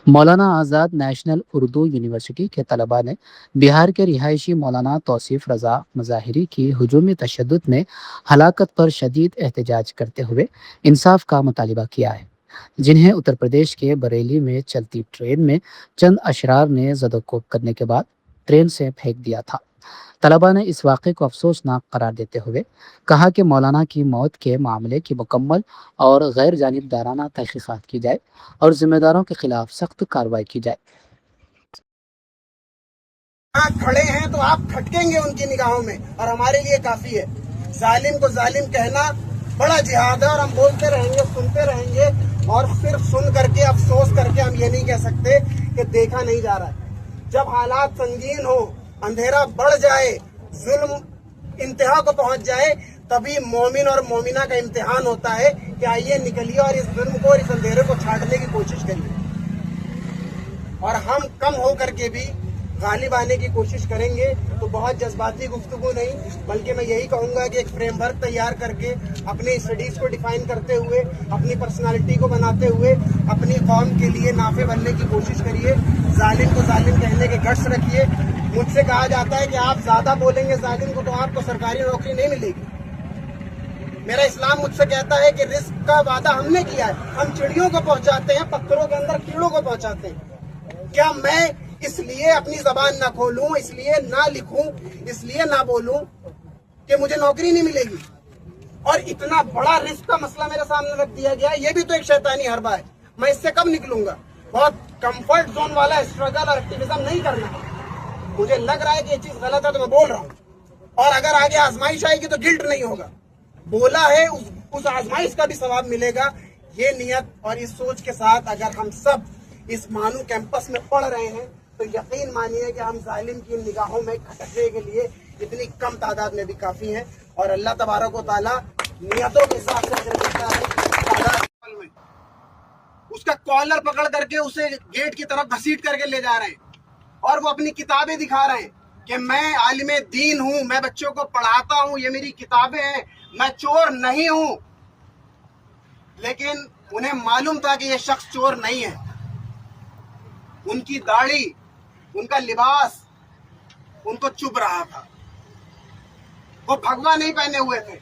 Maulana Azad national Urdu university کے طلباء نے بہار کے رہائشی مولانا توصیف رضا مظاہری کی ہجومی تشدد میں ہلاکت پر شدید احتجاج کرتے ہوئے انصاف کا مطالبہ کیا ہے، جنہیں اتر پردیش کے بریلی میں چلتی ٹرین میں چند اشرار نے زد و کوب کرنے کے بعد ٹرین سے پھینک دیا تھا۔ طلباء نے اس واقعے کو افسوسناک قرار دیتے ہوئے کہا کہ مولانا کی موت کے معاملے کی مکمل اور غیر جانبدارانہ تحقیقات کی جائے اور ذمہ داروں کے خلاف سخت کارروائی کی جائے۔ کھڑے ہیں تو آپ کھٹکیں گے ان کی نگاہوں میں، اور ہمارے لیے کافی ہے۔ ظالم کو ظالم کہنا بڑا جہاد ہے، اور ہم بولتے رہیں گے، سنتے رہیں گے، اور صرف سن کر کے افسوس کر کے ہم یہ نہیں کہہ سکتے کہ دیکھا نہیں جا رہا ہے۔ جب حالات سنگین ہو، اندھیرا بڑھ جائے، ظلم انتہا کو پہنچ جائے، تبھی مومن اور مومنہ کا امتحان ہوتا ہے کہ آئیے نکلیے اور اس ظلم کو اور اس اندھیرے کو چھانٹنے کی کوشش کریے۔ اور ہم کم ہو کر کے بھی غالب آنے کی کوشش کریں گے، تو بہت جذباتی گفتگو نہیں، بلکہ میں یہی کہوں گا کہ ایک فریم ورک تیار کر کے اپنے اسٹڈیز کو ڈیفائن کرتے ہوئے، اپنی پرسنالٹی کو بناتے ہوئے اپنی قوم کے لیے نافع بننے کی کوشش کریے۔ ظالم کو ظالم کہنے کے گٹس رکھیے۔ مجھ سے کہا جاتا ہے کہ آپ زیادہ بولیں گے ظالم کو تو آپ کو سرکاری نوکری نہیں ملے گی۔ میرا اسلام مجھ سے کہتا ہے کہ رزق کا وعدہ ہم نے کیا ہے، ہم چڑیوں کو پہنچاتے ہیں، پتھروں کے اندر کیڑوں کو پہنچاتے ہیں۔ کیا میں اس لیے اپنی زبان نہ کھولوں، اس لیے نہ لکھوں، اس لیے نہ بولوں کہ مجھے نوکری نہیں ملے گی؟ اور اتنا بڑا رزق کا مسئلہ میرے سامنے رکھ دیا گیا، یہ بھی تو ایک شیطانی حربہ ہے۔ میں اس سے کب نکلوں گا؟ بہت کمفرٹ زون والا اسٹرگل اور ایکٹیویزم نہیں کرنا ہے۔ مجھے لگ رہا ہے کہ یہ چیز غلط ہے تو میں بول رہا ہوں، اور اگر آگے آزمائش آئے گی تو گلٹ نہیں ہوگا۔ بولا ہے اس آزمائش کا بھی ثواب ملے گا۔ یہ نیت اور اس سوچ کے ساتھ اگر ہم سب اس مانو کیمپس میں پڑھ رہے ہیں تو یقین مانیے کہ ہم ظالم کی نگاہوں میں کھٹکنے کے لیے اتنی کم تعداد میں بھی کافی ہیں، اور اللہ تبارک و تعالیٰ نیتوں کے حساب سے اجر دیتا ہے۔ اس کا کالر پکڑ کر کے اسے گیٹ کی طرف گھسیٹ کر کے لے جا رہے ہیں، اور وہ اپنی کتابیں دکھا رہے ہیں کہ میں عالم دین ہوں، میں بچوں کو پڑھاتا ہوں، یہ میری کتابیں ہیں، میں چور نہیں ہوں۔ لیکن انہیں معلوم تھا کہ یہ شخص چور نہیں ہے۔ ان کی داڑھی، ان کا لباس ان کو چبھ رہا تھا۔ وہ بھگوا نہیں پہنے ہوئے تھے،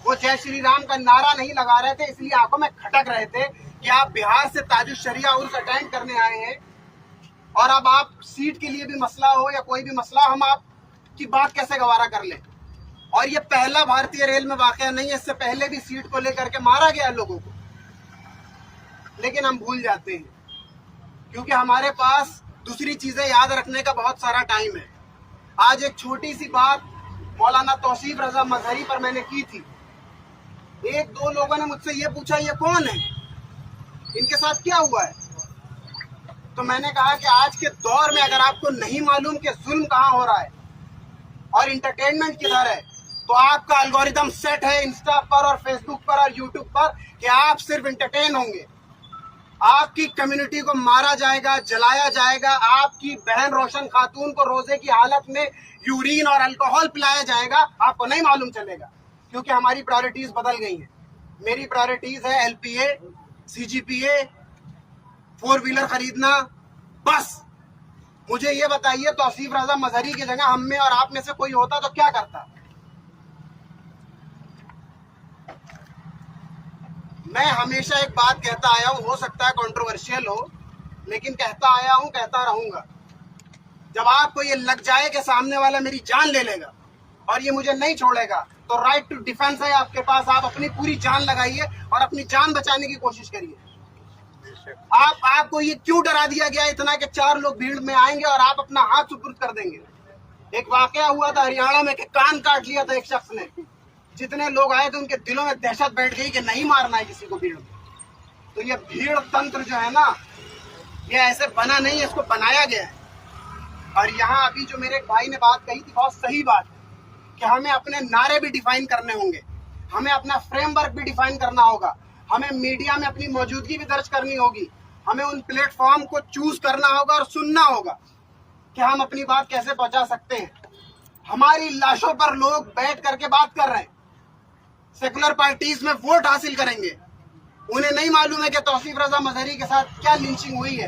وہ جے شری رام کا نعرہ نہیں لگا رہے تھے، اس لیے آنکھوں میں کھٹک رہے تھے کہ آپ بہار سے تاج الشریعہ عرس اٹینڈ کرنے آئے ہیں، اور اب آپ سیٹ کے لیے بھی مسئلہ ہو یا کوئی بھی مسئلہ، ہم آپ کی بات کیسے گوارا کر لیں۔ اور یہ پہلا بھارتیہ ریل میں واقعہ نہیں ہے، اس سے پہلے بھی سیٹ کو لے کر کے مارا گیا لوگوں کو، لیکن ہم بھول جاتے ہیں کیونکہ ہمارے پاس دوسری چیزیں یاد رکھنے کا بہت سارا ٹائم ہے۔ آج ایک چھوٹی سی بات مولانا توصیف رضا مظہری پر میں نے کی تھی۔ ایک دو لوگوں نے مجھ سے یہ پوچھا یہ کون ہے، ان کے ساتھ کیا ہوا ہے؟ تو میں نے کہا کہ آج کے دور میں اگر آپ کو نہیں معلوم کہ ظلم کہاں ہو رہا ہے اور انٹرٹینمنٹ کدھر ہے، تو آپ کا الگوریدم سیٹ ہے انسٹا پر اور فیس بک پر اور یوٹیوب پر کہ آپ صرف انٹرٹین ہوں گے۔ آپ کی کمیونٹی کو مارا جائے گا، جلایا جائے گا، آپ کی بہن روشن خاتون کو روزے کی حالت میں یورین اور الکوہول پلایا جائے گا، آپ کو نہیں معلوم چلے گا، کیونکہ ہماری پرائرٹیز بدل گئی ہیں۔ میری پرائرٹیز ہے ایل پی اے، سی جی پی اے، 4 ویلر خریدنا۔ بس مجھے یہ بتائیے توصیف رضا مظہری کی جگہ ہم میں اور آپ میں سے کوئی ہوتا تو کیا کرتا؟ میں ہمیشہ ایک بات کہتا آیا ہوں، ہو سکتا ہے کنٹروورشل ہو، لیکن کہتا آیا ہوں، کہتا رہوں گا۔ جب آپ کو یہ لگ جائے کہ سامنے والا میری جان لے لے گا اور یہ مجھے نہیں چھوڑے گا، تو رائٹ ٹو ڈیفینس ہے آپ کے پاس، آپ اپنی پوری جان لگائیے اور اپنی جان بچانے کی کوشش کریے۔ آپ کو یہ کیوں ڈرا دیا گیا اتنا کہ 4 لوگ بھیڑ میں آئیں گے اور آپ اپنا ہاتھ سپرد کر دیں گے؟ ایک واقعہ ہوا تھا ہریانہ میں کہ کان کاٹ لیا تھا ایک شخص نے۔ جتنے لوگ آئے تھے ان کے دلوں میں دہشت بیٹھ گئی کہ نہیں مارنا ہے کسی کو بھیڑ میں۔ تو یہ بھیڑ تنتر جو ہے نا، یہ ایسے بنا نہیں ہے، اس کو بنایا گیا ہے۔ اور یہاں ابھی جو میرے بھائی نے بات کہی تھی، بہت صحیح بات ہے کہ ہمیں اپنے نعرے بھی ڈیفائن کرنے ہوں گے، ہمیں اپنا فریم ورک بھی ڈیفائن کرنا ہوگا، ہمیں میڈیا میں اپنی موجودگی بھی درج کرنی ہوگی، ہمیں ان پلیٹ فارم کو چوز کرنا ہوگا اور سننا ہوگا کہ ہم اپنی بات کیسے پہنچا سکتے ہیں۔ ہماری لاشوں پر لوگ بیٹھ کر کے بات کر رہے ہیں، سیکولر پارٹیز میں ووٹ حاصل کریں گے، انہیں نہیں معلوم ہے کہ توصیف رضا مظہری کے ساتھ کیا لنچنگ ہوئی ہے،